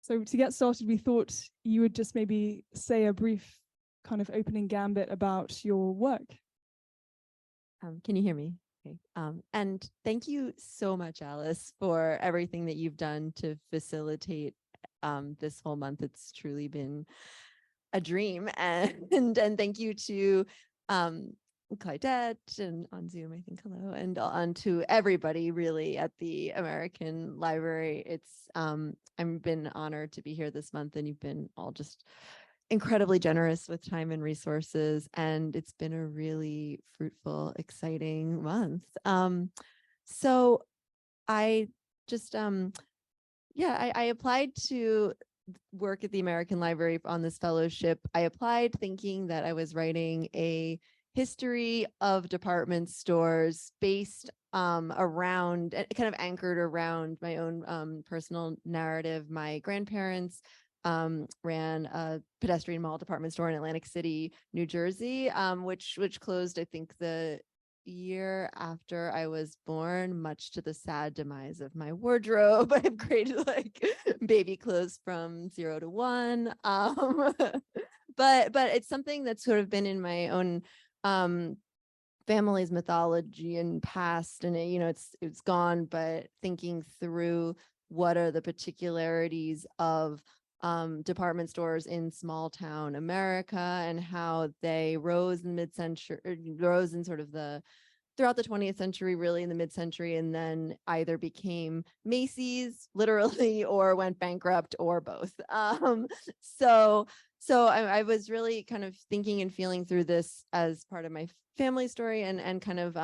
So to get started, we thought you would just maybe say a brief kind of opening gambit about your work. Can you hear me? Okay. And thank you so much, Alice, for everything that you've done to facilitate this whole month. It's truly been a dream. And thank you to Claudette and on Zoom, I think, hello, and on to everybody really at the American Library. It's I've been honored to be here this month, and you've been all just incredibly generous with time and resources, and it's been a really fruitful, exciting month. So I just I applied to work at the American Library on this fellowship. I applied thinking that I was writing a history of department stores based around, kind of anchored around my own personal narrative. My grandparents ran a pedestrian mall department store in Atlantic City, New Jersey, which closed, I think, the year after I was born, much to the sad demise of my wardrobe. I've created like baby clothes from 0 to 1. But it's something that's sort of been in my own family's mythology and past, and it's gone, but thinking through what are the particularities of department stores in small town America and how they rose in mid-century, rose in sort of throughout the 20th century, really in the mid-century, and then either became Macy's literally or went bankrupt or both. So I was really kind of thinking and feeling through this as part of my family story, and kind of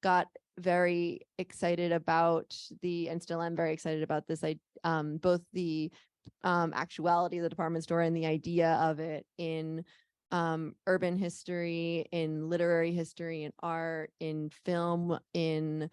got very excited about and still am very excited about this. Both the actuality of the department store and the idea of it in urban history, in literary history, in art, in film, you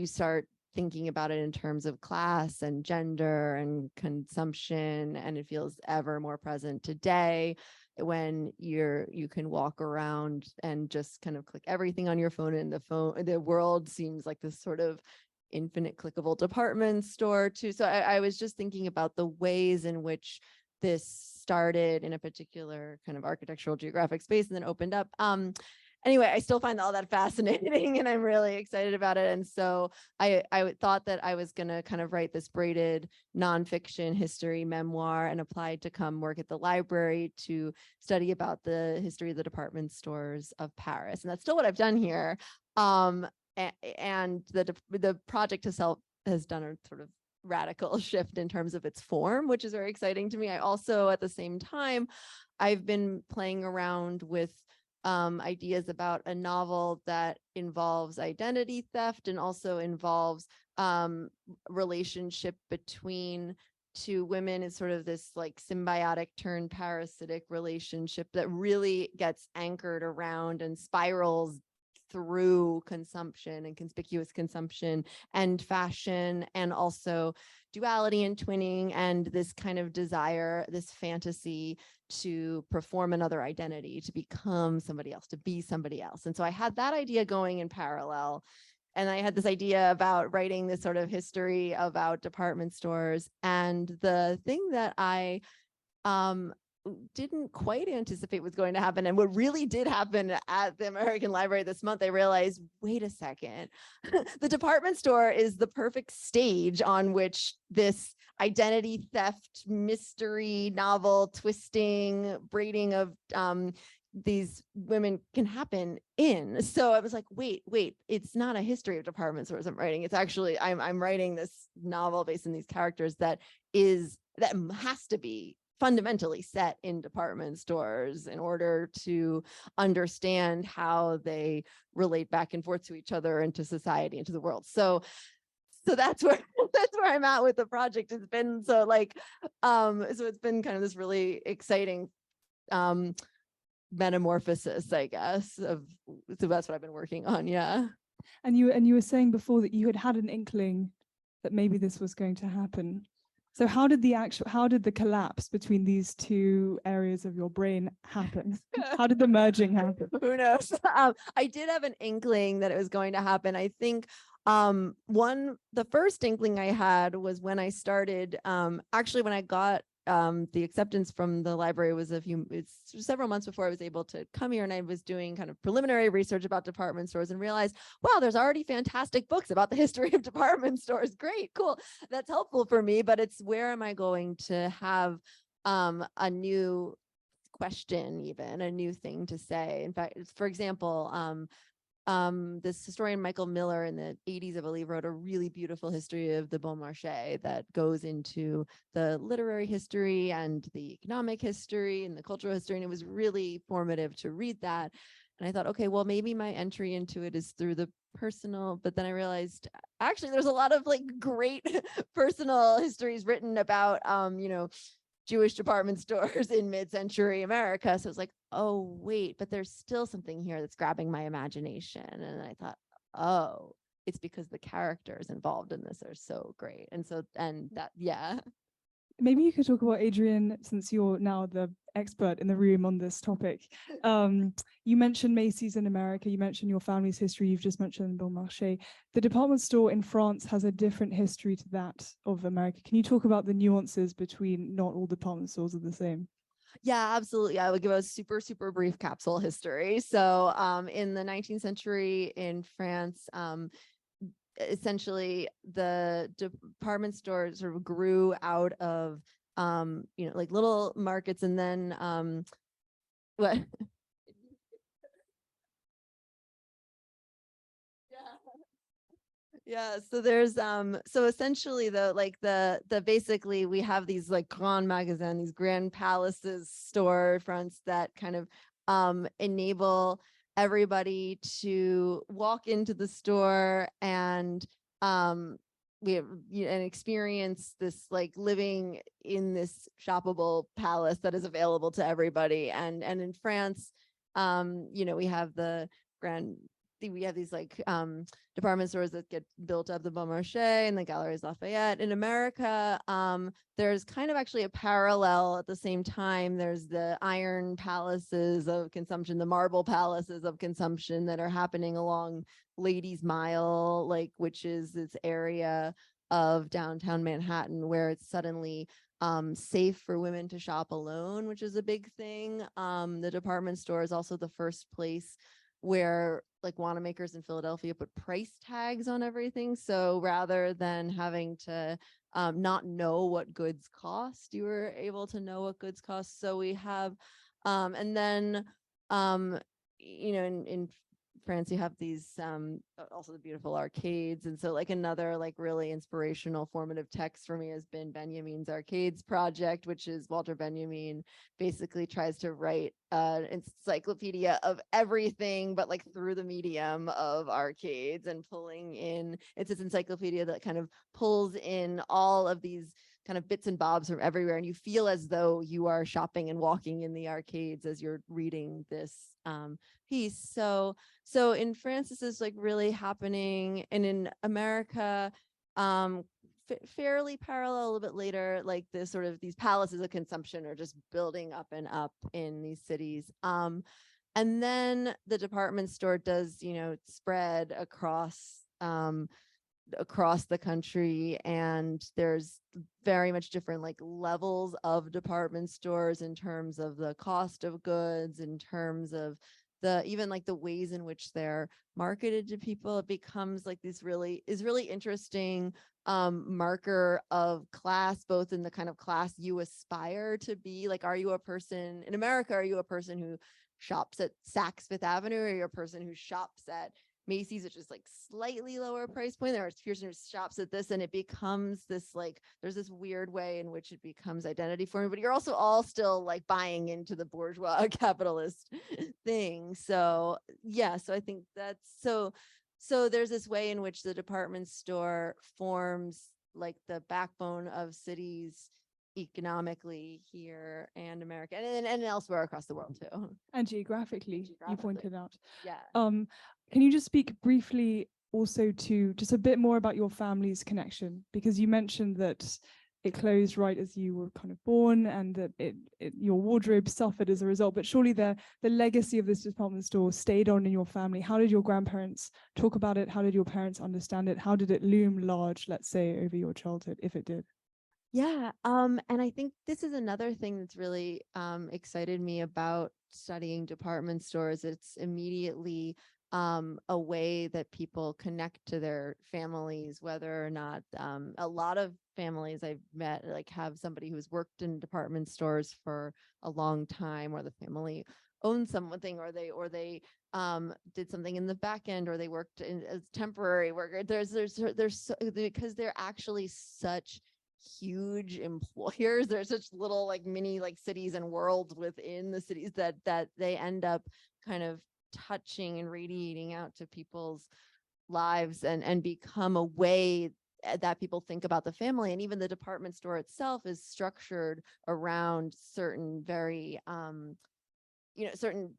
start thinking about it in terms of class and gender and consumption, and it feels ever more present today when you can walk around and just kind of click everything on your phone, and the world seems like this sort of infinite clickable department store too. So I was just thinking about the ways in which this started in a particular kind of architectural geographic space and then opened up. Anyway, I still find all that fascinating, and I'm really excited about it. And so I thought that I was going to kind of write this braided nonfiction history memoir, and applied to come work at the library to study about the history of the department stores of Paris. And that's still what I've done here. And the project itself has done a sort of radical shift in terms of its form, which is very exciting to me. I also, at the same time, I've been playing around with ideas about a novel that involves identity theft and also involves relationship between two women. Is sort of this like symbiotic turn parasitic relationship that really gets anchored around and spirals through consumption and conspicuous consumption and fashion, and also duality and twinning, and this kind of desire, this fantasy to perform another identity, to become somebody else, to be somebody else. And so I had that idea going in parallel. And I had this idea about writing this sort of history about department stores. And the thing that I didn't quite anticipate was going to happen, and what really did happen at the American Library this month, I realized, wait a second, the department store is the perfect stage on which this identity theft, mystery, novel, twisting, braiding of these women can happen in. So I was like, wait, it's not a history of department stores I'm writing. It's actually, I'm writing this novel based on these characters that has to be fundamentally set in department stores in order to understand how they relate back and forth to each other and to society and to the world. So that's where I'm at with the project. It's been so it's been kind of this really exciting metamorphosis, I guess, so that's what I've been working on. Yeah. And you were saying before that you had an inkling that maybe this was going to happen. So how did the collapse between these two areas of your brain happen? How did the merging happen? Who knows? I did have an inkling that it was going to happen. I think The first inkling I had was when I started, actually when I got the acceptance from the library was it's several months before I was able to come here, and I was doing kind of preliminary research about department stores and realized, wow, there's already fantastic books about the history of department stores. Great, cool. That's helpful for me, but it's where am I going to have a new question, even a new thing to say. In fact, for example, this historian Michael Miller in the 80s, I believe, wrote a really beautiful history of the Bon Marché that goes into the literary history and the economic history and the cultural history. And it was really formative to read that. And I thought, okay, well, maybe my entry into it is through the personal, but then I realized actually there's a lot of like great personal histories written about, Jewish department stores in mid-century America. So it's like, oh, wait, but there's still something here that's grabbing my imagination. And I thought, oh, it's because the characters involved in this are so great. And that, yeah. Maybe you could talk about, Adrienne, since you're now the expert in the room on this topic. You mentioned Macy's in America, you mentioned your family's history, you've just mentioned Bon Marché. The department store in France has a different history to that of America. Can you talk about the nuances between not all department stores are the same? Yeah, absolutely. I would give a super, super brief capsule history. So in the 19th century in France, essentially the department stores sort of grew out of like little markets, and then what yeah, so there's so essentially the basically we have these like grand magasins, these grand palaces, store fronts that kind of enable everybody to walk into the store and we have and experience this like living in this shoppable palace that is available to everybody. And in France, we have we have these like department stores that get built up, the Bon Marché and the Galeries Lafayette. In America, there's kind of actually a parallel at the same time. There's the iron palaces of consumption, the marble palaces of consumption that are happening along Ladies Mile, which is this area of downtown Manhattan where it's suddenly safe for women to shop alone, which is a big thing. The department store is also the first place where like Wanamaker's in Philadelphia put price tags on everything. So rather than having to not know what goods cost, you were able to know what goods cost. So we have, and then, in France, you have these also the beautiful arcades. And so like another like really inspirational formative text for me has been Benjamin's Arcades Project, which is Walter Benjamin basically tries to write an encyclopedia of everything, but like through the medium of arcades, and pulling in, it's this encyclopedia that kind of pulls in all of these kind of bits and bobs from everywhere, and you feel as though you are shopping and walking in the arcades as you're reading this piece. So in France, this is like really happening, and in America, fairly parallel a little bit later, like this sort of these palaces of consumption are just building up and up in these cities. And then the department store does, spread across the country, and there's very much different like levels of department stores in terms of the cost of goods, in terms of even like the ways in which they're marketed to people. It becomes like this really interesting marker of class, both in the kind of class you aspire to be. Like, are you a person in America? Are you a person who shops at Saks Fifth Avenue, or are you a person who shops at Macy's, which is like slightly lower price point? There are person who shops at this, and it becomes this like there's this weird way in which it becomes identity forming, but you're also all still like buying into the bourgeois capitalist thing. So yeah, so I think that's so there's this way in which the department store forms like the backbone of cities economically here and America, and elsewhere across the world too. And geographically, you pointed out. Yeah. Can you just speak briefly also to just a bit more about your family's connection? Because you mentioned that it closed right as you were kind of born, and that your wardrobe suffered as a result. But surely the legacy of this department store stayed on in your family. How did your grandparents talk about it? How did your parents understand it? How did it loom large, let's say, over your childhood, if it did? Yeah, and I think this is another thing that's really excited me about studying department stores. It's immediately a way that people connect to their families, whether or not a lot of families I've met like have somebody who's worked in department stores for a long time, or the family owns something, or they did something in the back end, or they worked as temporary worker. Because they're actually such huge employers. There's such little like mini like cities and worlds within the cities that they end up kind of touching and radiating out to people's lives and become a way that people think about the family. And even the department store itself is structured around certain very certain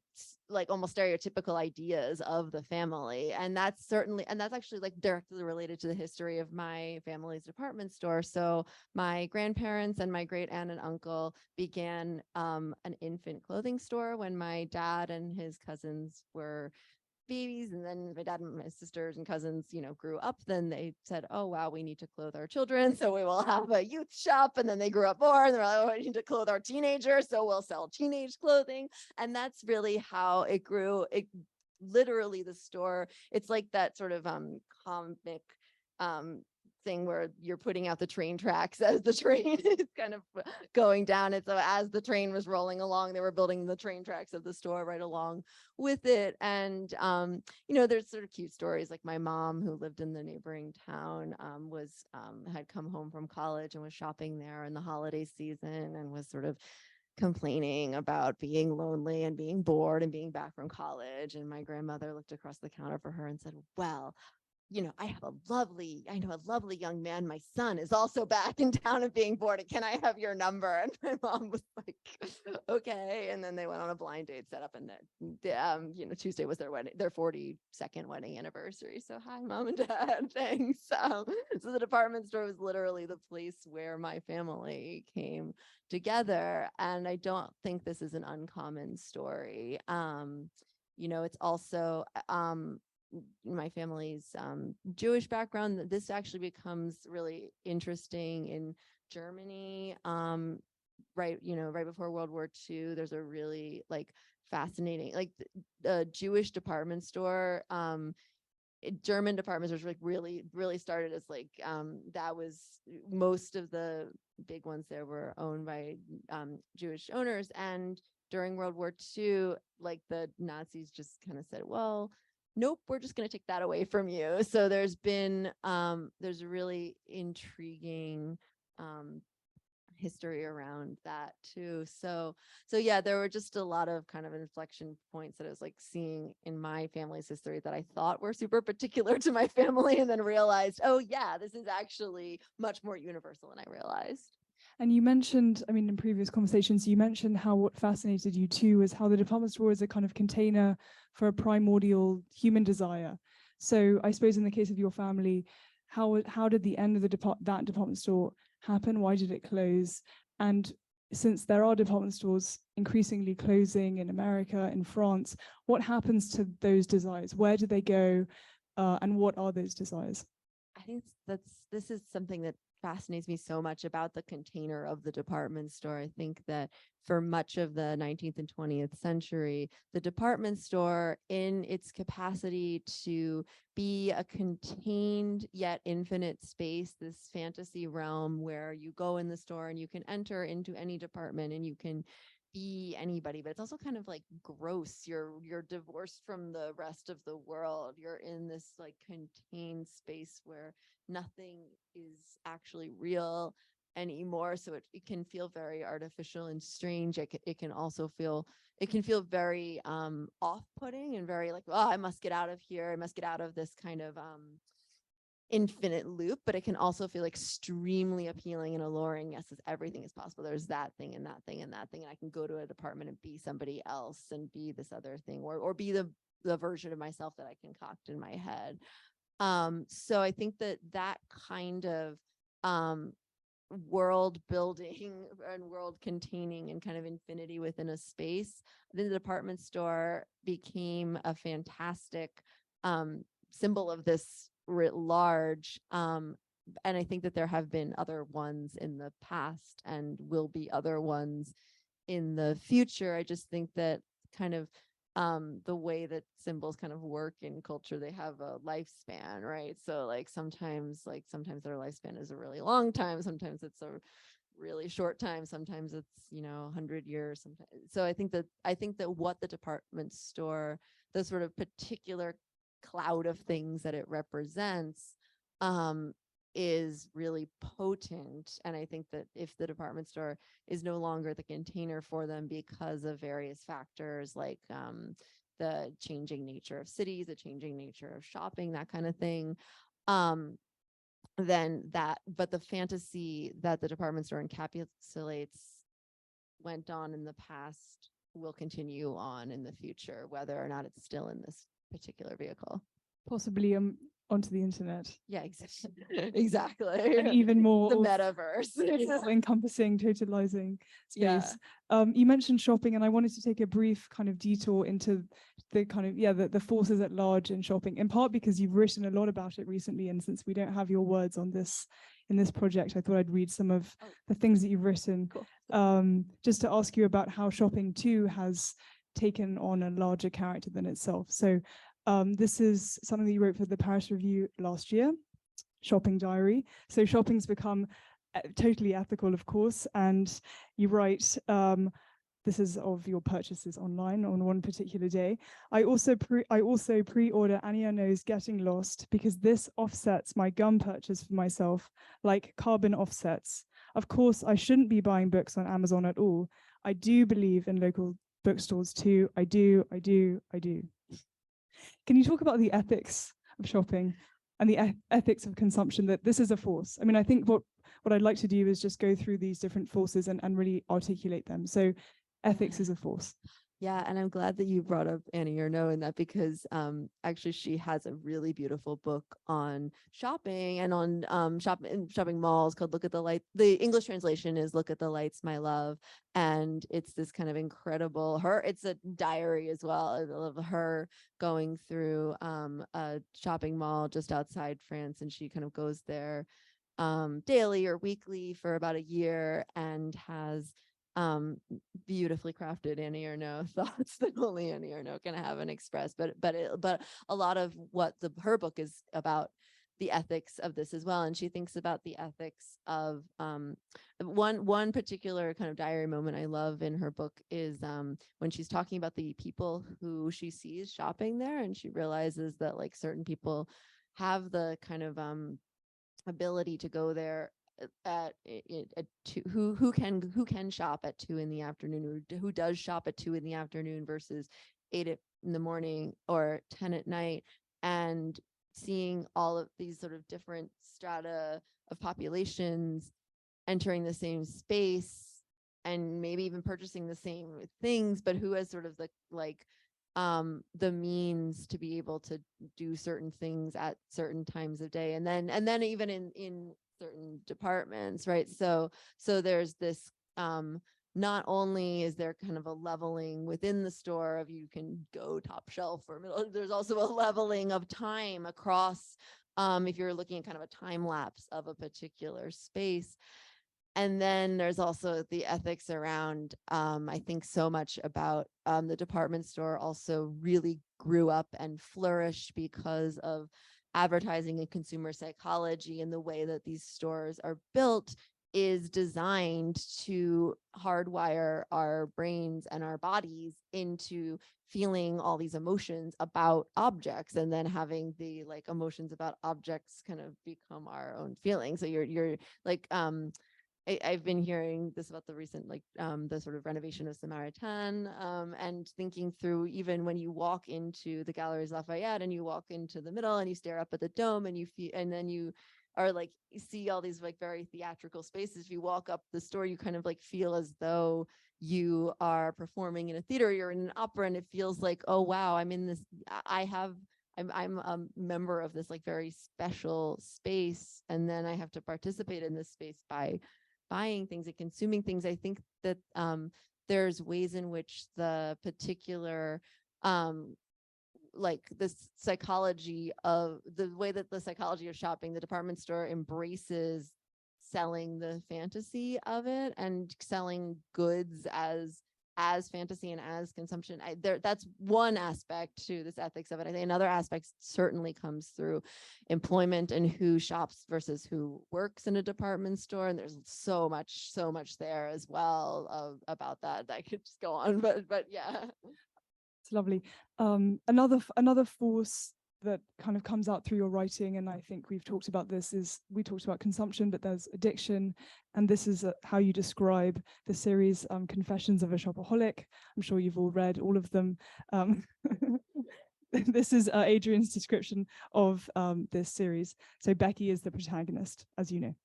like almost stereotypical ideas of the family. And that's actually like directly related to the history of my family's department store. So my grandparents and my great aunt and uncle began an infant clothing store when my dad and his cousins were babies, and then my dad and my sisters and cousins grew up. Then they said, oh wow, we need to clothe our children, so we will have a youth shop. And then they grew up more and they're like, oh, we need to clothe our teenagers, so we'll sell teenage clothing. And that's really how it grew. It literally, the store, it's like that sort of comic thing where you're putting out the train tracks as the train is kind of going down. And so as the train was rolling along, they were building the train tracks of the store right along with it. And there's sort of cute stories, like my mom, who lived in the neighboring town, had come home from college and was shopping there in the holiday season, and was sort of complaining about being lonely and being bored and being back from college. And my grandmother looked across the counter for her and said, well, I know a lovely young man. My son is also back in town and being bored. Can I have your number? And my mom was like, okay. And then they went on a blind date set up, and then, Tuesday was their 42nd wedding anniversary. So hi, mom and dad. Thanks. So the department store was literally the place where my family came together. And I don't think this is an uncommon story. It's also, my family's Jewish background. This actually becomes really interesting in Germany. Right before World War II, there's a really like fascinating, like the Jewish department store. German department stores like really started as like that was most of the big ones there were owned by Jewish owners. And during World War II, like the Nazis just kind of said, well, nope, we're just going to take that away from you. So there's a really intriguing history around that too. So yeah, there were just a lot of kind of inflection points that I was like seeing in my family's history that I thought were super particular to my family, and then realized, oh yeah, this is actually much more universal than I realized. And you mentioned, I mean, in previous conversations, you mentioned how what fascinated you too was how the department store is a kind of container for a primordial human desire. So I suppose in the case of your family, how did the end of that department store happen? Why did it close? And since there are department stores increasingly closing in America, in France, what happens to those desires? Where do they go? And what are those desires? I think this is something that fascinates me so much about the container of the department store. I think that for much of the 19th and 20th century, the department store, in its capacity to be a contained yet infinite space, this fantasy realm where you go in the store and you can enter into any department and you can be anybody, but it's also kind of like gross. You're divorced from the rest of the world. You're in this like contained space where nothing is actually real anymore. So it can feel very artificial and strange. It can also feel very off-putting and very like, oh, I must get out of here. I must get out of this kind of infinite loop. But it can also feel extremely appealing and alluring. Yes, everything is possible. There's that thing and that thing and that thing, and I can go to a department and be somebody else and be this other thing, or be the version of myself that I concoct in my head. So I think that kind of world building and world containing and kind of infinity within a space. Then the department store became a fantastic symbol of this writ large. And I think that there have been other ones in the past and will be other ones in the future. I just think that kind of the way that symbols kind of work in culture, they have a lifespan, right? So like sometimes their lifespan is a really long time, sometimes it's a really short time, sometimes it's 100 years sometimes. So I think that what the department store, the sort of particular cloud of things that it represents, is really potent. And I think that if the department store is no longer the container for them because of various factors like the changing nature of cities, the changing nature of shopping, that kind of thing, but the fantasy that the department store encapsulates went on in the past will continue on in the future, whether or not it's still in this particular vehicle. Possibly onto the internet. Yeah, exactly. And even more the metaverse. encompassing, totalizing space. Yeah. You mentioned shopping, and I wanted to take a brief kind of detour into the kind of the forces at large in shopping, in part because you've written a lot about it recently, and since we don't have your words on this in this project, I thought I'd read some of the things that you've written. Cool. Just to ask you about how shopping too has taken on a larger character than itself. So this is something that you wrote for the Paris Review last year, Shopping Diary. So shopping's become totally ethical, of course, and you write, this is of your purchases online on one particular day. I also pre-order Annie Ernaux's Getting Lost because this offsets my gum purchase for myself, like carbon offsets. Of course, I shouldn't be buying books on Amazon at all. I do believe in local bookstores too. I do. Can you talk about the ethics of shopping and the ethics of consumption, that this is a force? I mean, I think what I'd like to do is just go through these different forces and really articulate them. So ethics is a force. Yeah, and I'm glad that you brought up Annie Ernaux in that, because actually she has a really beautiful book on shopping and on shopping malls called Look at the Light. The English translation is Look at the Lights, My Love. And it's this kind of incredible, it's a diary as well of her going through a shopping mall just outside France. And she kind of goes there daily or weekly for about a year and has beautifully crafted Annie Ernaux thoughts that only Annie Ernaux can have and express, but a lot of what her book is about, the ethics of this as well. And she thinks about the ethics of one particular kind of diary moment I love in her book is when she's talking about the people who she sees shopping there, and she realizes that like certain people have the kind of ability to go there at 2, who can shop at 2 in the afternoon, or who does shop at 2 in the afternoon versus 8 in the morning or 10 at night, and seeing all of these sort of different strata of populations entering the same space and maybe even purchasing the same things, but who has sort of the means to be able to do certain things at certain times of day, and then even in certain departments, right? So there's this not only is there kind of a leveling within the store of you can go top shelf or middle, there's also a leveling of time across if you're looking at kind of a time lapse of a particular space. And then there's also the ethics around, I think so much about the department store also really grew up and flourished because of advertising and consumer psychology, and the way that these stores are built is designed to hardwire our brains and our bodies into feeling all these emotions about objects, and then having the emotions about objects kind of become our own feelings. So you're like I've been hearing this about the recent, the sort of renovation of Samaritan, and thinking through, even when you walk into the Galeries Lafayette and you walk into the middle and you stare up at the dome and you feel, and then you are you see all these very theatrical spaces. If you walk up the store, you kind of feel as though you are performing in a theater, you're in an opera, and it feels like, oh wow, I'm in this, I I'm a member of this like very special space, and then I have to participate in this space by buying things and consuming things. I think that there's ways in which the particular like this psychology of the way that the psychology of shopping, the department store embraces selling the fantasy of it and selling goods as fantasy and as consumption. That's one aspect to this ethics of it. I think another aspect certainly comes through employment and who shops versus who works in a department store. And there's so much there as well about that. I could just go on, but yeah. It's lovely. Another force that kind of comes out through your writing, and I think we've talked about this, is we talked about consumption, but there's addiction, and this is how you describe the series Confessions of a Shopaholic. I'm sure you've all read all of them. This is Adrienne's description of this series. So Becky is the protagonist, as you know.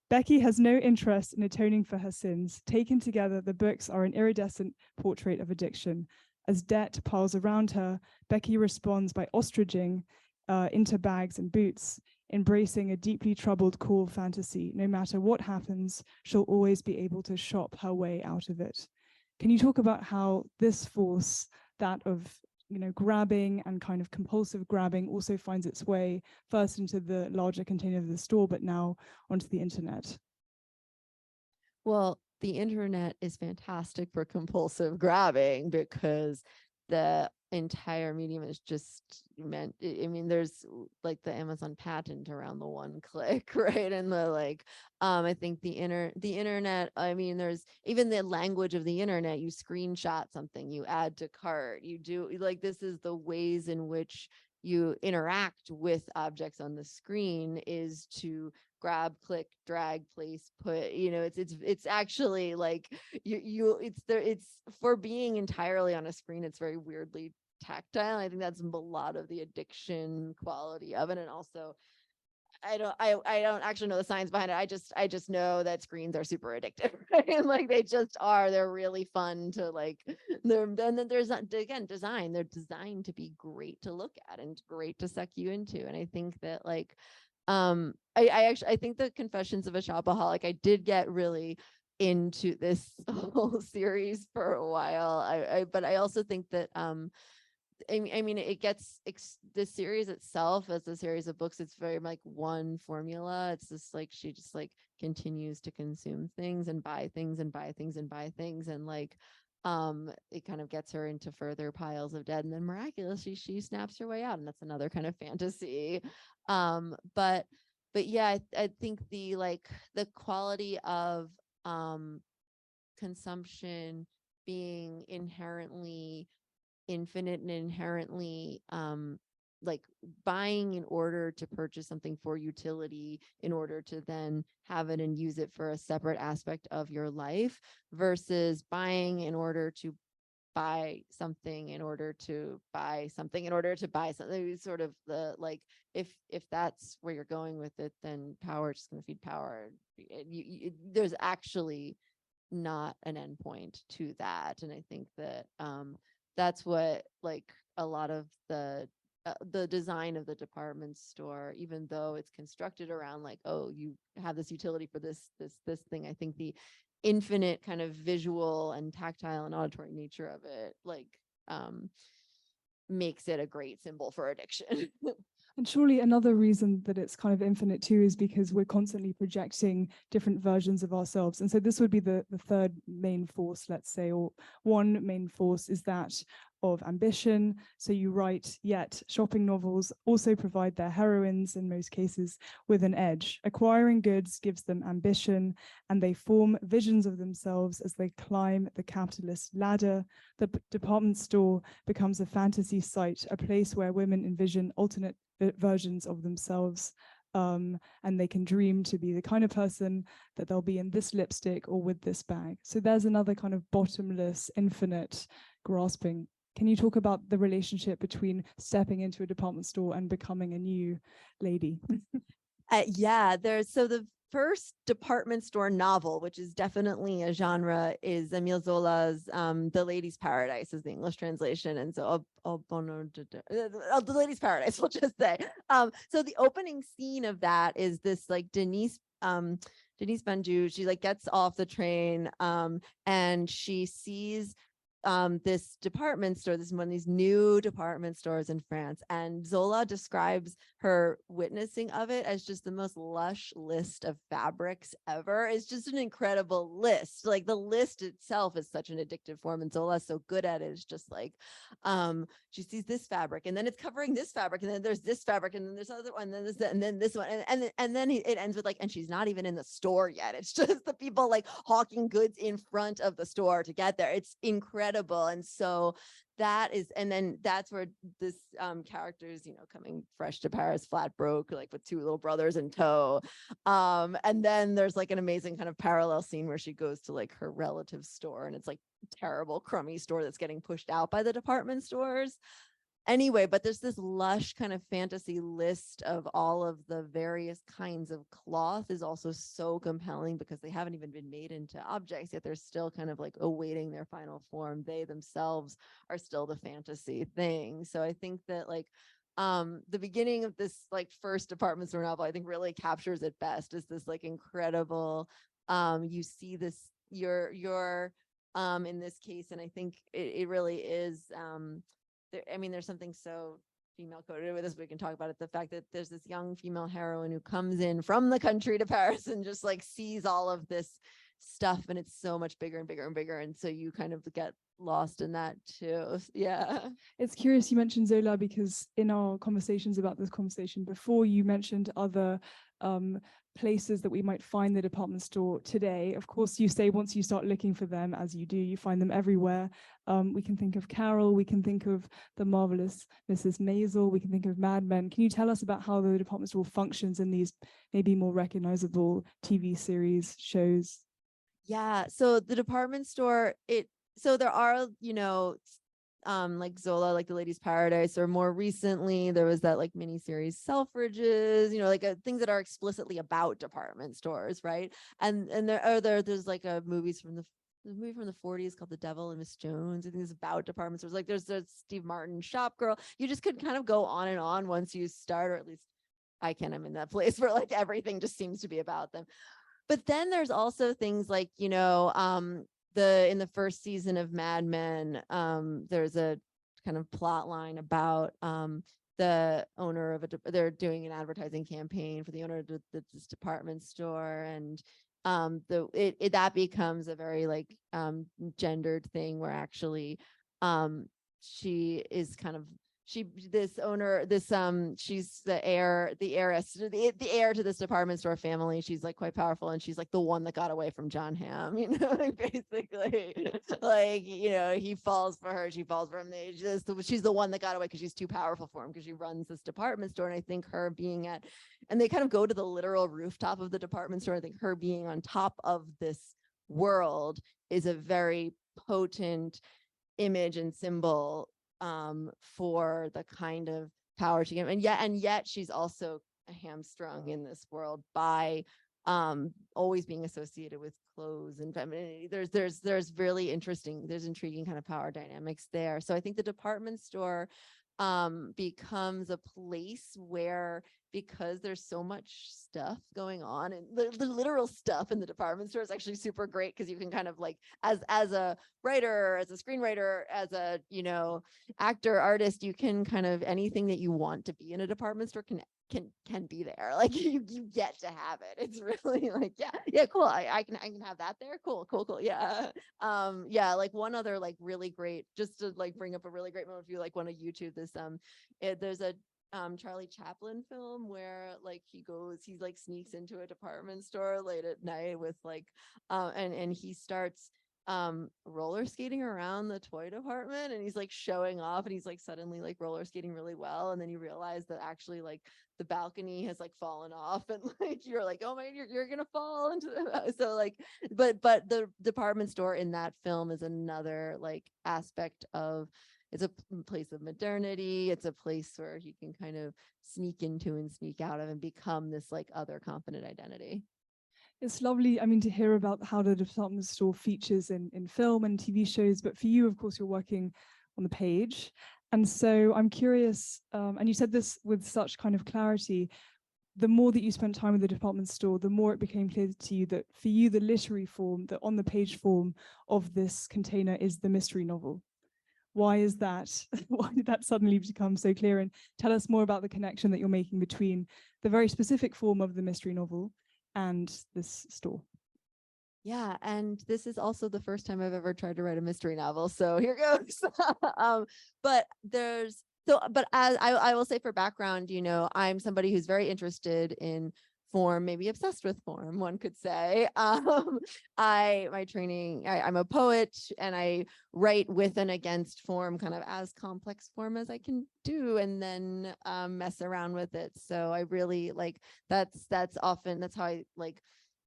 Becky has no interest in atoning for her sins. Taken together, the books are an iridescent portrait of addiction. As debt piles around her, Becky responds by ostriching into bags and boots, embracing a deeply troubled core fantasy. No matter what happens, she'll always be able to shop her way out of it. Can you talk about how this force, that of grabbing and kind of compulsive grabbing, also finds its way first into the larger container of the store, but now onto the internet? Well, the internet is fantastic for compulsive grabbing because the entire medium is just meant, I mean, there's like the Amazon patent around the one click, right? And the like, I think the internet, I mean, there's even the language of the internet. You screenshot something, you add to cart, you do like, this is the ways in which you interact with objects on the screen is to grab, click, drag, place, put, it's actually like it's for being entirely on a screen. It's very weirdly tactile. I think that's a lot of the addiction quality of it. And also I don't actually know the science behind it. I just know that screens are super addictive, right? And like they just are. They're really fun to like. And then there's again design. They're designed to be great to look at and great to suck you into. And I think that like, I think the Confessions of a Shopaholic, I did get really into this whole series for a while. But I also think that I mean, it gets the series itself as a series of books. It's very like one formula. It's just like she just like continues to consume things and buy things and buy things and buy things, and like it kind of gets her into further piles of debt, and then miraculously she snaps her way out, and that's another kind of fantasy. But yeah, I think the like the quality of consumption being inherently infinite and inherently like buying in order to purchase something for utility in order to then have it and use it for a separate aspect of your life versus buying in order to buy something in order to buy something in order to buy something. Sort of the like if that's where you're going with it, then power is just going to feed power. There's actually not an endpoint to that. And I think that that's what like a lot of the design of the department store, even though it's constructed around like, oh, you have this utility for this thing. I think the infinite kind of visual and tactile and auditory nature of it like makes it a great symbol for addiction. And surely another reason that it's kind of infinite too is because we're constantly projecting different versions of ourselves. And so this would be the third main force, let's say, or one main force is that of ambition. So you write, yet shopping novels also provide their heroines, in most cases, with an edge. Acquiring goods gives them ambition, and they form visions of themselves as they climb the capitalist ladder. The department store becomes a fantasy site, a place where women envision alternate versions of themselves, and they can dream to be the kind of person that they'll be in this lipstick or with this bag. So there's another kind of bottomless, infinite grasping. Can you talk about the relationship between stepping into a department store and becoming a new lady? Yeah, there's so first department store novel, which is definitely a genre, is Emile Zola's The Lady's Paradise is the English translation. And so The Lady's Paradise, we'll just say. So the opening scene of that is this like Denise Banju, she like gets off the train and she sees this department store. This is one of these new department stores in France, and Zola describes her witnessing of it as just the most lush list of fabrics ever. It's just an incredible list. Like the list itself is such an addictive form, and Zola's so good at it. It's just like she sees this fabric, and then it's covering this fabric, and then there's this fabric, and then there's other one, and then this, and then this one, and then it ends with like, and she's not even in the store yet. It's just the people like hawking goods in front of the store to get there. It's incredible. And so that is, and then that's where this character is, you know, coming fresh to Paris, flat broke, like with two little brothers in tow. And then there's like an amazing kind of parallel scene where she goes to like her relative's store, and it's like terrible, crummy store that's getting pushed out by the department stores. Anyway, but there's this lush kind of fantasy list of all of the various kinds of cloth is also so compelling because they haven't even been made into objects yet. They're still kind of like awaiting their final form. They themselves are still the fantasy thing. So I think that like the beginning of this like first department store novel, I think really captures it best, is this like incredible you see this you're in this case, and I think it really is I mean, there's something so female coded with this. We can talk about it. The fact that there's this young female heroine who comes in from the country to Paris and just like sees all of this stuff, and it's so much bigger and bigger and bigger. And so you kind of get lost in that too. Yeah. It's curious you mentioned Zola, because in our conversations about this conversation before, you mentioned other places that we might find the department store today. Of course, you say once you start looking for them, as you do, you find them everywhere. We can think of Carol, we can think of The Marvelous Mrs. Maisel, we can think of Mad Men. Can you tell us about how the department store functions in these maybe more recognizable TV series, shows? Yeah, so the department store, so there are, you know, like Zola, like The Lady's Paradise, or more recently there was that like miniseries Selfridges, you know, like things that are explicitly about department stores, right? And there's like a movie from the 40s called The Devil and Miss Jones. I think it's about department stores. Like there's Steve Martin Shop Girl. You just could kind of go on and on once you start, or at least I'm in that place where like everything just seems to be about them. But then there's also things like, you know, in the first season of Mad Men, there's a kind of plot line about the owner of they're doing an advertising campaign for the owner of this department store, and that becomes a very like gendered thing where actually she is kind of she's the heiress, the heir to this department store family. She's like quite powerful, and she's like the one that got away from John Hamm, you know, like basically like, you know, he falls for her, she falls for him. She's the one that got away because she's too powerful for him, because she runs this department store. And I think her being and they kind of go to the literal rooftop of the department store. I think her being on top of this world is a very potent image and symbol for the kind of power she can, and yet she's also hamstrung in this world by always being associated with clothes and femininity. There's really intriguing kind of power dynamics there. So I think the department store becomes a place where, because there's so much stuff going on, and the literal stuff in the department store is actually super great, because you can kind of like, as a writer, as a screenwriter, as a, you know, actor, artist, you can kind of, anything that you want to be in a department store can be there. Like you get to have it. It's really like, yeah, cool. I can have that there. Cool. Yeah. Yeah. Like one other like really great, just to like bring up a really great moment, if you like want to YouTube this, there's a Charlie Chaplin film where like he like sneaks into a department store late at night with like and he starts roller skating around the toy department, and he's like showing off, and he's like suddenly like roller skating really well, and then you realize that actually like the balcony has like fallen off, and like you're like, oh my, you're gonna fall into the so like but the department store in that film is another like aspect of, it's a place of modernity. It's a place where he can kind of sneak into and sneak out of and become this like other confident identity. It's lovely, I mean, to hear about how the department store features in film and TV shows, but for you, of course, you're working on the page. And so I'm curious, and you said this with such kind of clarity, the more that you spent time with the department store, the more it became clear to you that for you, the literary form, the on the page form of this container is the mystery novel. Why is that? Why did that suddenly become so clear? And tell us more about the connection that you're making between the very specific form of the mystery novel and this store. Yeah, and this is also the first time I've ever tried to write a mystery novel. So here goes. But there's but as I will say for background, I'm somebody who's very interested in form, maybe obsessed with form, one could say. My training, I'm a poet and I write with and against form, kind of as complex form as I can do, and then mess around with it. So I really like that's how I like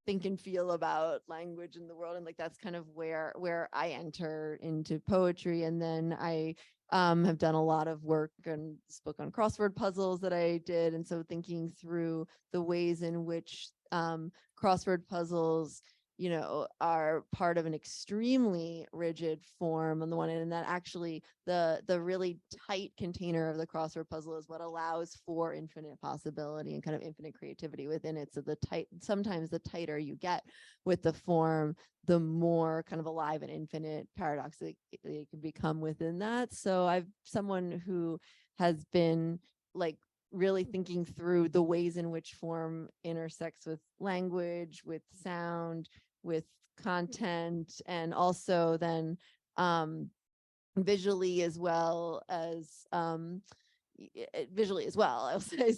think and feel about language in the world, and like that's kind of where I enter into poetry. And then I have done a lot of work and spoke on crossword puzzles that I did, and so thinking through the ways in which crossword puzzles are part of an extremely rigid form on the one end, and that actually the really tight container of the crossword puzzle is what allows for infinite possibility and kind of infinite creativity within it. So sometimes the tighter you get with the form, the more kind of alive and infinite paradox it can become within that. So I've someone who has been like really thinking through the ways in which form intersects with language, with sound, with content, and also then visually as well, I'll say.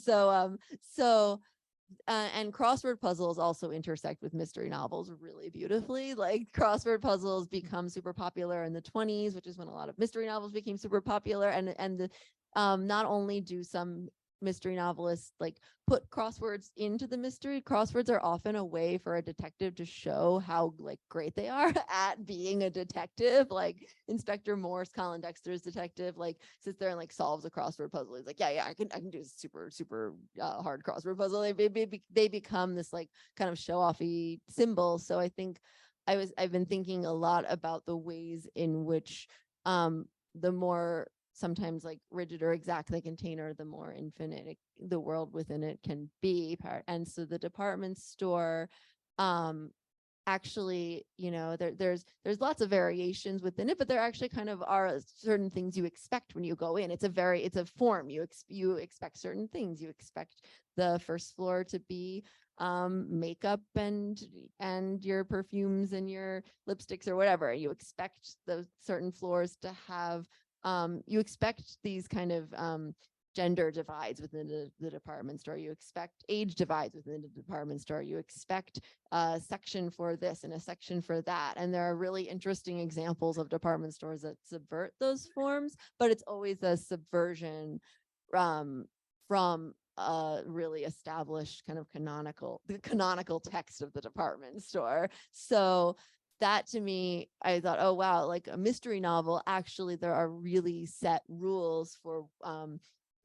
And crossword puzzles also intersect with mystery novels really beautifully. Like crossword puzzles become super popular in the 1920s, which is when a lot of mystery novels became super popular. And not only do some mystery novelists like put crosswords into the mystery, crosswords are often a way for a detective to show how like great they are at being a detective. Like Inspector Morse, Colin Dexter's detective, like sits there and like solves a crossword puzzle. He's like, yeah, I can do a super hard crossword puzzle. They become this like kind of show-offy symbol. So I think I've been thinking a lot about the ways in which the more sometimes like rigid or exact the container, the more infinite the world within it can be. And so the department store, actually, there's lots of variations within it, but there actually kind of are certain things you expect when you go in. It's a form. You expect certain things. You expect the first floor to be makeup and your perfumes and your lipsticks or whatever. You expect those certain floors to have you expect these kind of gender divides within the department store. You expect age divides within the department store. You expect a section for this and a section for that. And there are really interesting examples of department stores that subvert those forms, but it's always a subversion from a really established kind of canonical text of the department store. So that to me, I thought, oh, wow, like a mystery novel, actually, there are really set rules for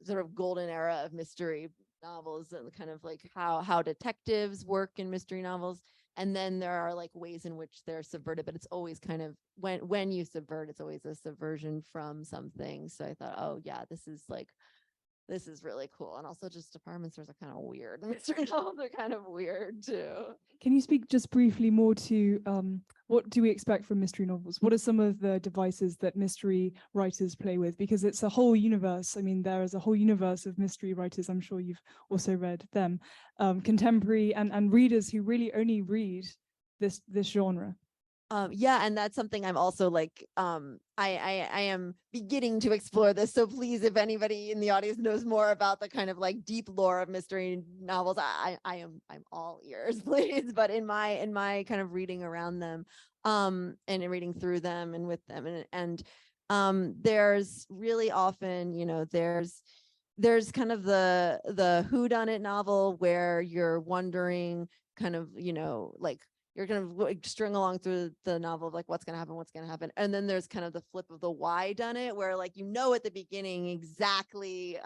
sort of golden era of mystery novels and kind of like how detectives work in mystery novels. And then there are like ways in which they're subverted, but it's always kind of when you subvert, it's always a subversion from something. So I thought, oh yeah, this is really cool. And also just department stores are kind of weird. Mystery novels are kind of weird too. Can you speak just briefly more to what do we expect from mystery novels? What are some of the devices that mystery writers play with? Because it's a whole universe. I mean, there is a whole universe of mystery writers. I'm sure you've also read them, contemporary and readers who really only read this genre. Yeah, and that's something I'm also like, I am beginning to explore this. So please, if anybody in the audience knows more about the kind of like deep lore of mystery novels, I'm all ears, please. But in my kind of reading around them, and reading through them and with them, and there's really often, there's kind of the whodunit novel where you're wondering kind of, like you're kind of like string along through the novel of like what's going to happen, and then there's kind of the flip of the why done it, where like at the beginning exactly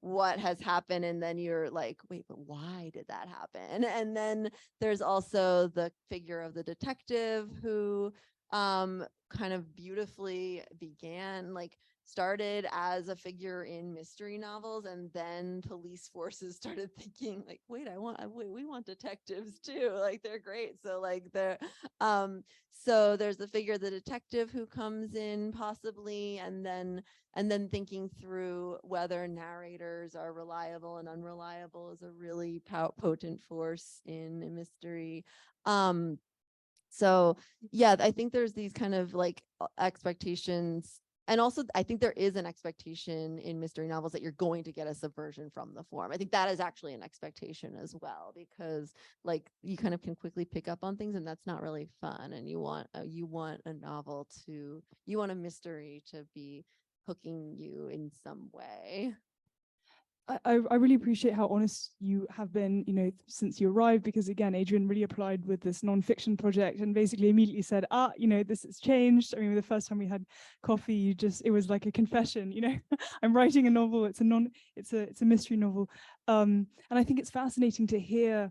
what has happened, and then you're like, wait, but why did that happen? And then there's also the figure of the detective who kind of beautifully started as a figure in mystery novels, and then police forces started thinking like, wait, we want detectives too, like they're great. So like so there's the figure of the detective who comes in possibly, and then thinking through whether narrators are reliable and unreliable is a really potent force in a mystery. So yeah, I think there's these kind of like expectations. And also, I think there is an expectation in mystery novels that you're going to get a subversion from the form. I think that is actually an expectation as well, because like you kind of can quickly pick up on things, and that's not really fun. And you want a mystery to be hooking you in some way. I really appreciate how honest you have been, since you arrived, because again, Adrienne really applied with this nonfiction project and basically immediately said, this has changed. I mean, the first time we had coffee, it was like a confession, I'm writing a novel. It's a mystery novel. And I think it's fascinating to hear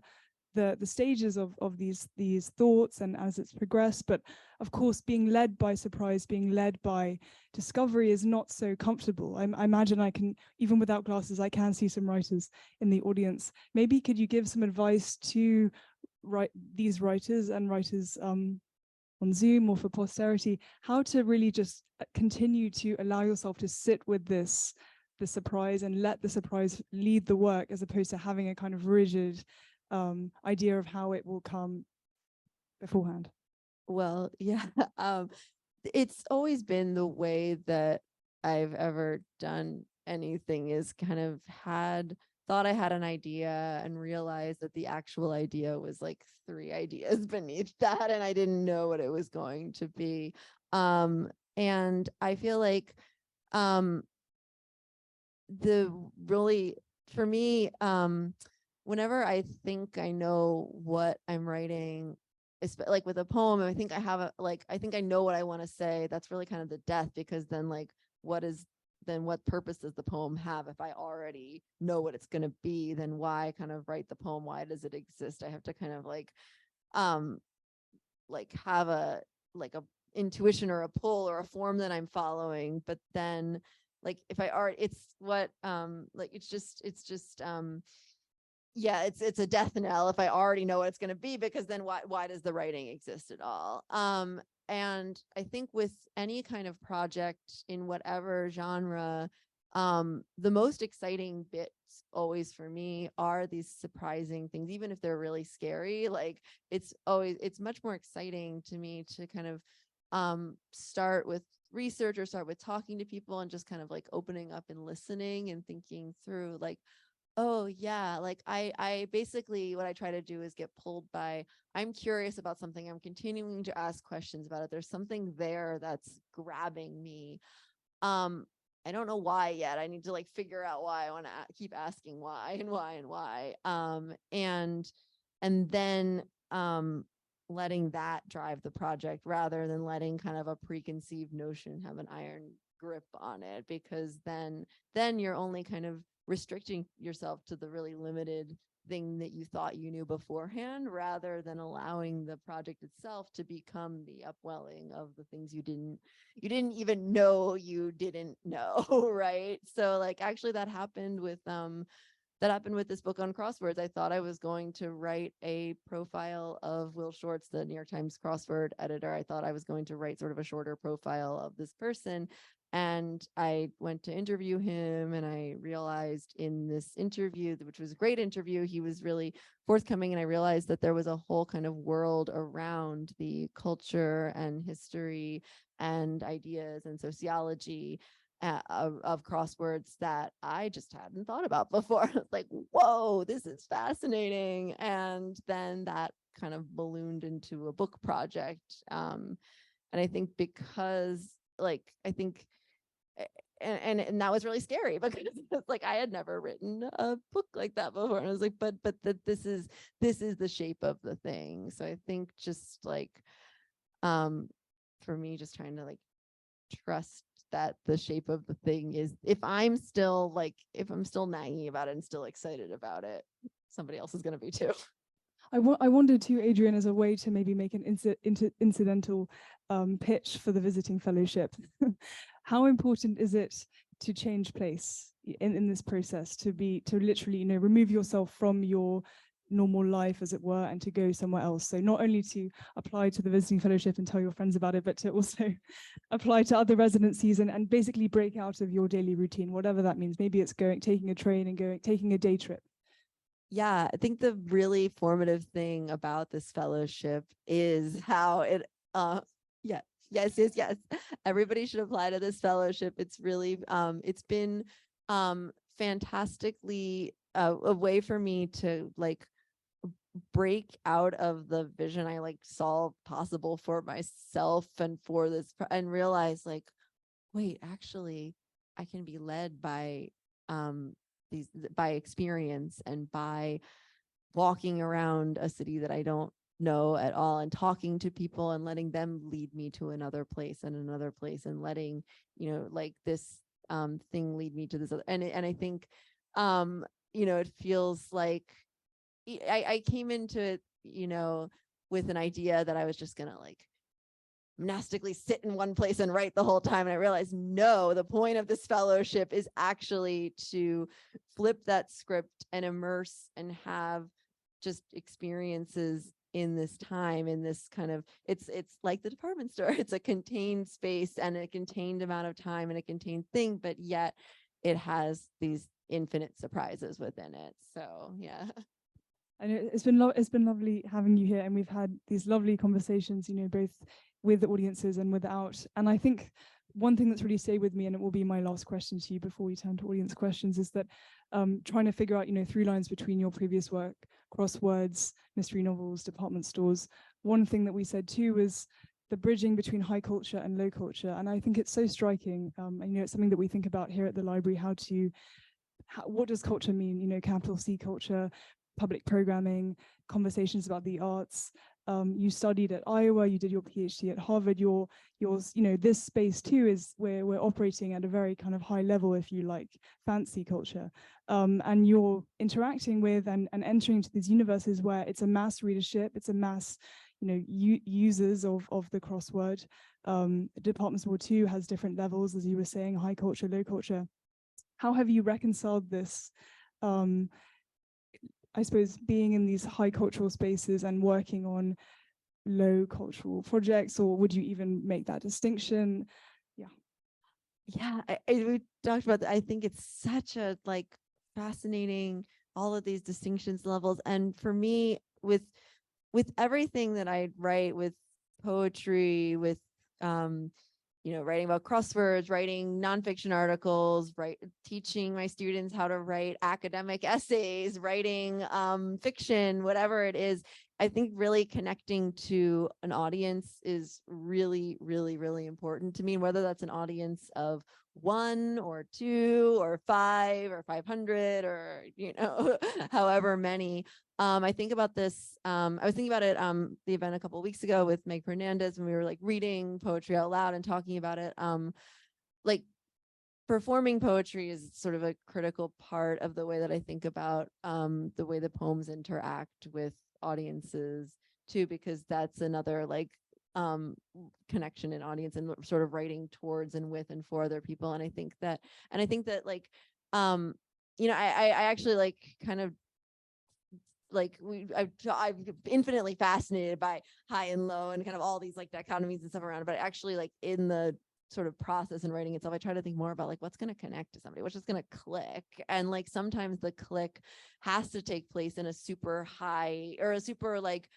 the stages of these thoughts and as it's progressed. But of course, being led by surprise, being led by discovery is not so comfortable. I imagine I can, even without glasses, I can see some writers in the audience. Maybe could you give some advice to these writers and writers on Zoom or for posterity, how to really just continue to allow yourself to sit with the surprise and let the surprise lead the work, as opposed to having a kind of rigid idea of how it will come beforehand? Well, yeah, it's always been the way that I've ever done anything, is kind of thought I had an idea and realized that the actual idea was like 3 ideas beneath that, and I didn't know what it was going to be. And I feel like for me, whenever I think I know what I'm writing, like with a poem, I think I think I know what I want to say. That's really kind of the death, because then like what purpose does the poem have if I already know what it's going to be? Then why kind of write the poem? Why does it exist? I have to kind of like have a intuition or a pull or a form that I'm following. But then like if I are, it's a death knell if I already know what it's going to be, because then why does the writing exist at all? And I think with any kind of project in whatever genre, the most exciting bits always for me are these surprising things, even if they're really scary. Like it's much more exciting to me to kind of start with research or start with talking to people and just kind of like opening up and listening and thinking through like, oh yeah, like I basically what I try to do is get pulled by, I'm curious about something, I'm continuing to ask questions about it, there's something there that's grabbing me. I don't know why yet. I need to like figure out why. I want to keep asking why and why and why. And then letting that drive the project rather than letting kind of a preconceived notion have an iron grip on it, because then you're only kind of restricting yourself to the really limited thing that you thought you knew beforehand, rather than allowing the project itself to become the upwelling of the things you didn't even know you didn't know. Right. So like actually that happened with this book on crosswords. I thought I was going to write a profile of Will Shortz, the New York Times crossword editor. I thought I was going to write sort of a shorter profile of this person. And I went to interview him, and I realized in this interview, which was a great interview, he was really forthcoming. And I realized that there was a whole kind of world around the culture and history and ideas and sociology of crosswords that I just hadn't thought about before. Like, whoa, this is fascinating. And then that kind of ballooned into a book project. And I think because like, I think and that was really scary because it's like I had never written a book like that before, and I was like, but that this is the shape of the thing. So I think just like for me, just trying to like trust that the shape of the thing is, if I'm still nagging about it and still excited about it, somebody else is going to be too. I wondered too, Adrienne, as a way to maybe make an incidental pitch for the Visiting Fellowship. How important is it to change place in this process, to literally, you know, remove yourself from your normal life, as it were, and to go somewhere else? So not only to apply to the Visiting Fellowship and tell your friends about it, but to also apply to other residencies and basically break out of your daily routine, whatever that means. Maybe it's taking a train and taking a day trip. Yeah, I think the really formative thing about this fellowship is how it yes, everybody should apply to this fellowship. It's really it's been fantastically a way for me to like break out of the vision I like saw possible for myself and for this, and realize like, wait, actually I can be led by by experience and by walking around a city that I don't know at all and talking to people and letting them lead me to another place and another place, and letting, you know, like this thing lead me to this other. And I think you know, it feels like I came into it, you know, with an idea that I was just gonna like monastically sit in one place and write the whole time. And I realized, no, the point of this fellowship is actually to flip that script and immerse and have just experiences in this time, in this kind of, it's like the department store. It's a contained space and a contained amount of time and a contained thing, but yet it has these infinite surprises within it. So yeah. And it's been lovely having you here, and we've had these lovely conversations, you know, both with the audiences and without. And I think one thing that's really stayed with me, and it will be my last question to you before we turn to audience questions, is that trying to figure out, you know, through lines between your previous work, crosswords, mystery novels, department stores. One thing that we said too was the bridging between high culture and low culture. And I think it's so striking. And, you know, it's something that we think about here at the library, what does culture mean? You know, capital C culture, public programming, conversations about the arts. You studied at Iowa, you did your PhD at Harvard. Yours, you know, this space too is where we're operating at a very kind of high level, if you like, fancy culture. And you're interacting with and entering into these universes where it's a mass readership, it's a mass, you know, users of the crossword. Department Store 2 has different levels, as you were saying, high culture, low culture. How have you reconciled this? I suppose being in these high cultural spaces and working on low cultural projects, or would you even make that distinction? Yeah, we talked about that. I think it's such a like fascinating, all of these distinctions levels. And for me, with everything that I write, with poetry, with you know, writing about crosswords, writing nonfiction articles, teaching my students how to write academic essays, writing fiction, whatever it is, I think really connecting to an audience is really, really, really important to me. And whether that's an audience of 1 or 2 or 5 or 500 or, you know, however many. I think about this. I was thinking about it, the event a couple of weeks ago with Meg Fernandez, when we were like reading poetry out loud and talking about it. Like performing poetry is sort of a critical part of the way that I think about the way the poems interact with audiences too, because that's another like connection in audience and sort of writing towards and with and for other people. And I think that like you know, I actually like kind of like I'm infinitely fascinated by high and low and kind of all these like dichotomies and stuff around it. But actually, like in the sort of process and writing itself, I try to think more about like what's going to connect to somebody, what's just going to click. And like sometimes the click has to take place in a super high or a super like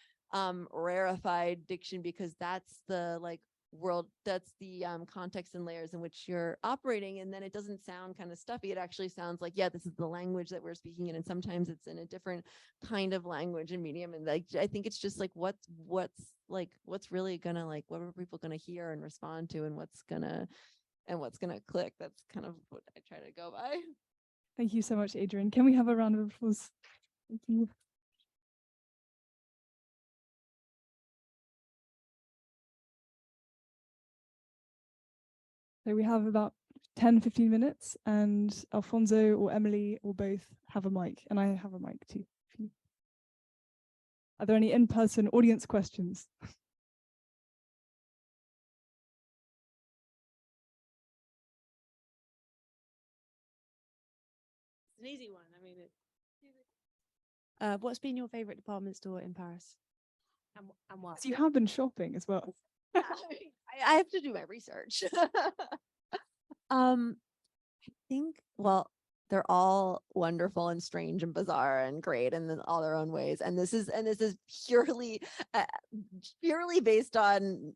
rarefied diction, because that's the like world, that's the context and layers in which you're operating. And then it doesn't sound kind of stuffy. It actually sounds like, yeah, this is the language that we're speaking in. And sometimes it's in a different kind of language and medium. And like I think it's just like what's really gonna like, what are people gonna hear and respond to, and what's gonna and what's going to click. That's kind of what I try to go by. Thank you so much, Adrienne. Can we have a round of applause? Thank you. So we have about 10, 15 minutes, and Alfonso or Emily will both have a mic, and I have a mic too. Are there any in-person audience questions? It's an easy one. I mean, what's been your favorite department store in Paris? And why? So you have been shopping as well. I have to do my research. I think, well, they're all wonderful and strange and bizarre and great in all their own ways. And this is purely based on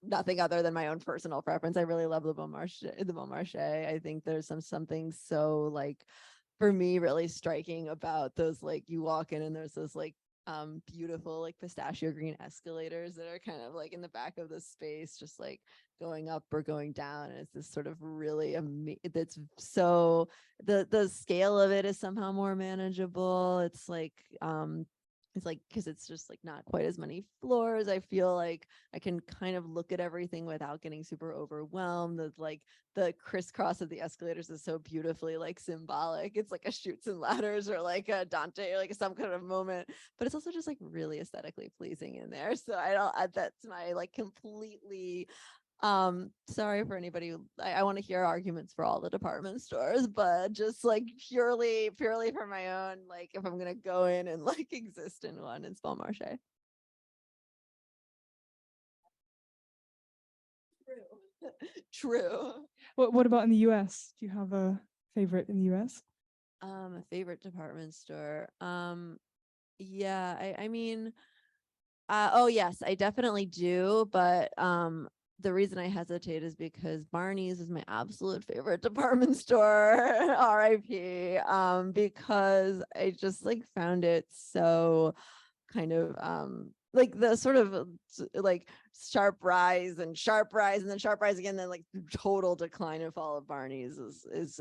nothing other than my own personal preference. I really love the Bon Marché. I think there's something so, like, for me, really striking about those, like, you walk in and there's those, like, beautiful, like, pistachio green escalators that are kind of like in the back of the space, just like going up or going down. And it's this sort of really that's so, the scale of it is somehow more manageable. It's like because it's just like not quite as many floors. I feel like I can kind of look at everything without getting super overwhelmed. The crisscross of the escalators is so beautifully, like, symbolic. It's like a Chutes and Ladders or like a Dante or like some kind of moment, but it's also just like really aesthetically pleasing in there. So that's my, like, completely, sorry for anybody. I want to hear arguments for all the department stores, but just like purely for my own, like, if I'm gonna go in and like exist in one, it's Bon Marché. True. What about in the US? Do you have a favorite in the US? A favorite department store. Yeah, I mean, oh yes, I definitely do, but the reason I hesitate is because Barney's is my absolute favorite department store, RIP, because I just, like, found it so kind of like the sort of like sharp rise and then sharp rise again, then like total decline and fall of Barney's is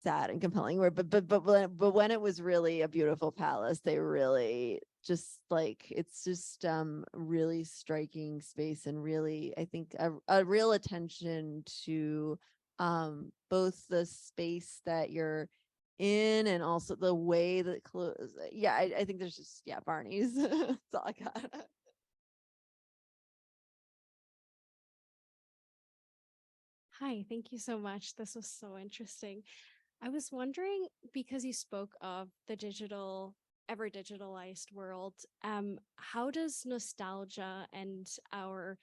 sad and compelling word, but when it was really a beautiful palace, they really just, like, it's just really striking space, and really, I think, a real attention to both the space that you're in and also the way that clothes. Yeah, I think there's just, yeah, Barney's. That's all I got. Hi, thank you so much. This was so interesting. I was wondering, because you spoke of the ever digitalized world, how does nostalgia and our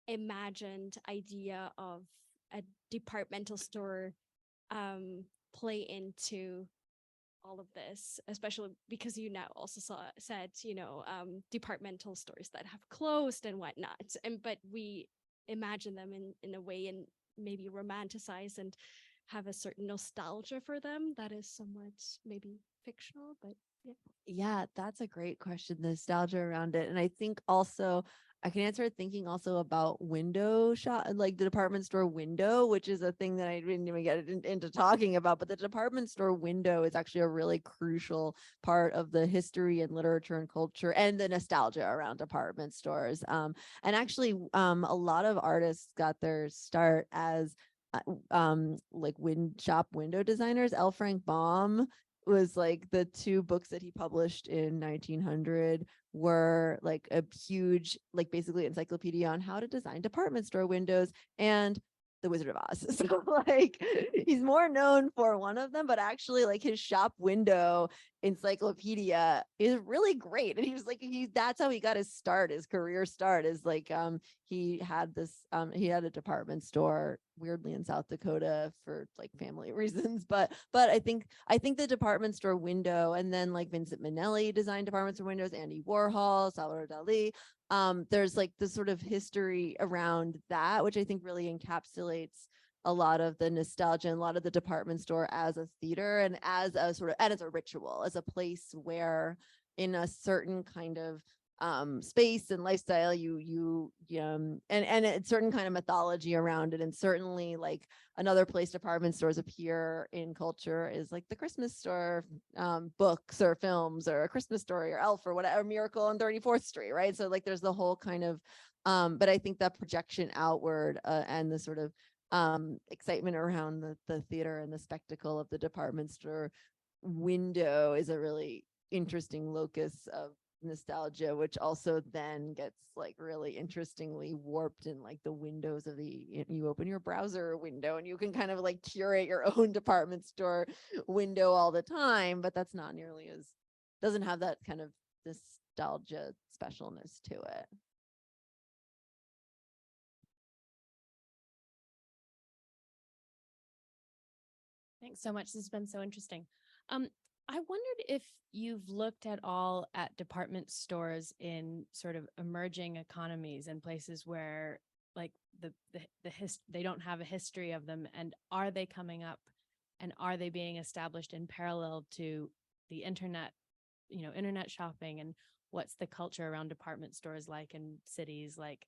imagined idea of a departmental store play into all of this, especially because you now also said, departmental stores that have closed and whatnot, but we imagine them in a way and maybe romanticize and have a certain nostalgia for them that is somewhat maybe fictional, but yeah. Yeah, that's a great question, the nostalgia around it. And I think also I can answer it thinking also about window shop, like the department store window, which is a thing that I didn't even get into talking about. But the department store window is actually a really crucial part of the history and literature and culture and the nostalgia around department stores. And actually, a lot of artists got their start as like shop window designers. L. Frank Baum was, like, the two books that he published in 1900 were like a huge, like, basically encyclopedia on how to design department store windows and the Wizard of Oz. So, like, he's more known for one of them, but actually, like, his shop window encyclopedia is really great. And he was like, that's how he got his career start, is like he had a department store, weirdly, in South Dakota for, like, family reasons. But I think the department store window, and then, like, Vincent Minnelli designed department store windows, Andy Warhol, Salvador Dali. There's, like, this sort of history around that, which I think really encapsulates a lot of the nostalgia and a lot of the department store as a theater and as a ritual, as a place where, in a certain kind of space and lifestyle, and a certain kind of mythology around it. And certainly like another place department stores appear in culture is like the Christmas store, books or films, or A Christmas Story or Elf or whatever, Miracle on 34th Street, right? So like there's the whole kind of but I think that projection outward, and the sort of excitement around the theater and the spectacle of the department store window is a really interesting locus of nostalgia, which also then gets like really interestingly warped in like the windows of you open your browser window and you can kind of like curate your own department store window all the time, but that's not nearly as, doesn't have that kind of nostalgia specialness to it. Thanks so much. This has been so interesting. I wondered if you've looked at all at department stores in sort of emerging economies and places where like they don't have a history of them, and are they coming up and are they being established in parallel to the internet, internet shopping, and what's the culture around department stores like in cities like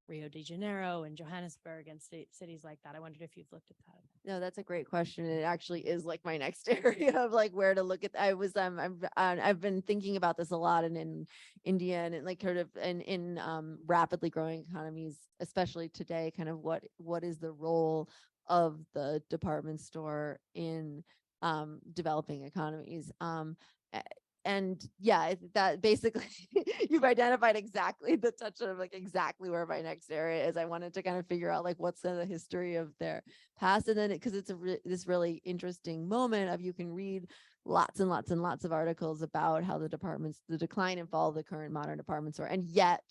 Rio de Janeiro and Johannesburg and cities like that? I wondered if you've looked at that. No, that's a great question. It actually is like my next area of like where to look at. I've been thinking about this a lot, and in India and like kind of in rapidly growing economies, especially today, kind of what is the role of the department store in developing economies. And yeah, that basically you've identified exactly the touch of like exactly where my next area is. I wanted to kind of figure out like what's the history of their past, and then because it's this really interesting moment of, you can read lots and lots and lots of articles about how the decline and fall of the current modern department store, and yet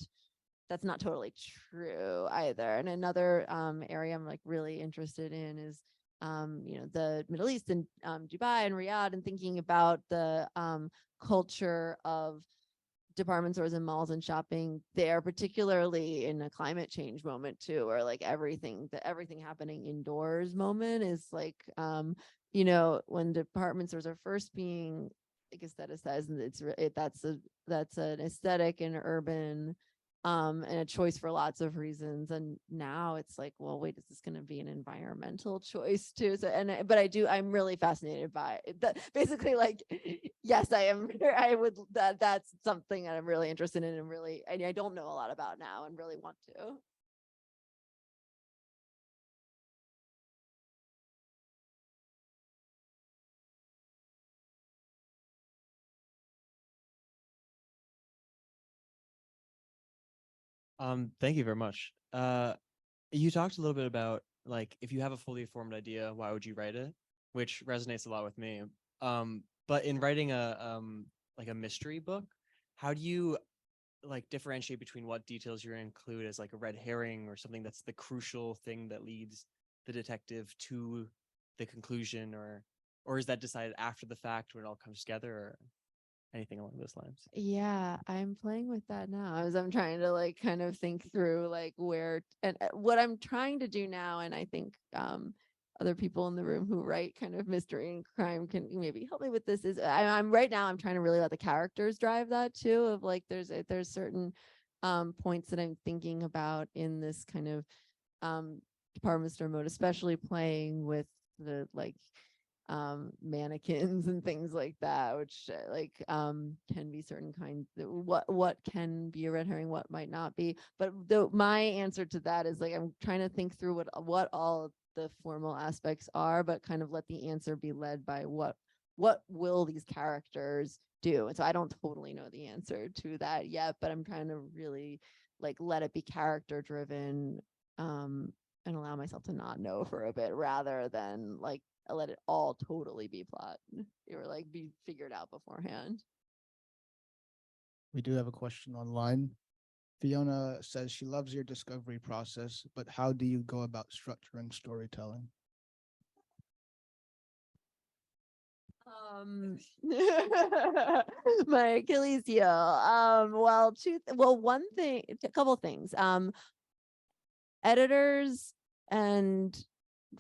that's not totally true either. And another area I'm like really interested in is the Middle East and Dubai and Riyadh, and thinking about the culture of department stores and malls and shopping there, particularly in a climate change moment too, or like everything happening indoors moment is like when department stores are first being like aestheticized, and that's an aesthetic and urban and a choice for lots of reasons. And now it's like, well, wait, is this going to be an environmental choice too? So, I'm really fascinated by it. Basically, like, yes, I am. That's something that I'm really interested in, and I don't know a lot about now, and really want to. Thank you very much. You talked a little bit about like, if you have a fully formed idea, why would you write it? Which resonates a lot with me. But in writing a mystery book, how do you like differentiate between what details you're going to include as like a red herring or something that's the crucial thing that leads the detective to the conclusion, or is that decided after the fact when it all comes together, or anything along those lines? Yeah, I'm playing with that now as I'm trying to like kind of think through like where, and what I'm trying to do now, and I think other people in the room who write kind of mystery and crime can maybe help me with this, is I'm right now I'm trying to really let the characters drive that too, of like there's certain points that I'm thinking about in this kind of department store mode, especially playing with the like mannequins and things like that, which can be certain kinds, what can be a red herring, what might not be. But my answer to that is like, I'm trying to think through what all the formal aspects are, but kind of let the answer be led by what will these characters do. And so I don't totally know the answer to that yet, but I'm trying to really like let it be character driven, and allow myself to not know for a bit, rather than like let it all totally be plot or like be figured out beforehand. We do have a question online. Fiona says she loves your discovery process, but how do you go about structuring storytelling? My Achilles heel. A couple things. Editors and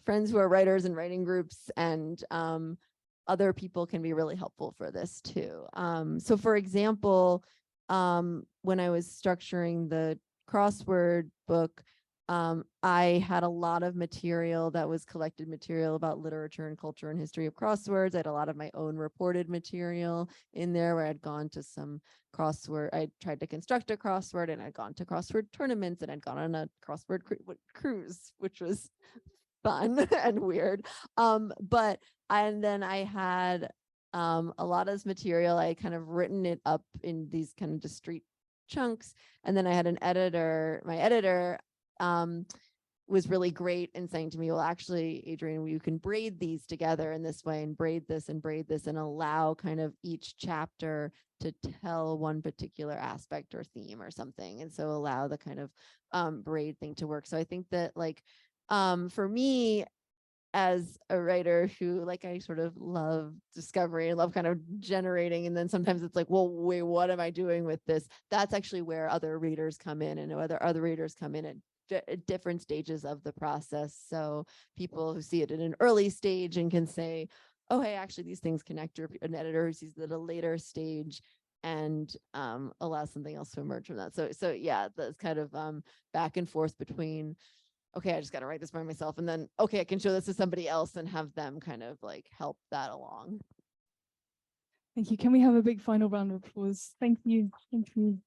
friends who are writers and writing groups and other people can be really helpful for this too. So for example, when I was structuring the crossword book, I had a lot of material that was collected material about literature and culture and history of crosswords. I had a lot of my own reported material in there where I'd gone to some crossword. I tried to construct a crossword, and I'd gone to crossword tournaments, and I'd gone on a crossword cruise, which was fun and weird. And then I had a lot of this material. I kind of written it up in these kind of discrete chunks. And then I had an editor. My editor was really great in saying to me, well, actually, Adrienne, you can braid these together in this way, and braid this and allow kind of each chapter to tell one particular aspect or theme or something. And so allow the kind of braid thing to work. So I think that, like, for me, as a writer who, like, I sort of love discovery, I love kind of generating, and then sometimes it's like, well, wait, what am I doing with this? That's actually where other readers come in, and whether other readers come in at different stages of the process. So people who see it in an early stage and can say, oh, hey, actually these things connect, or an editor who sees it at a later stage and allow something else to emerge from that. So yeah, that's kind of back and forth between, okay, I just got to write this by myself, and then, okay, I can show this to somebody else and have them kind of like help that along. Thank you. Can we have a big final round of applause? Thank you. Thank you.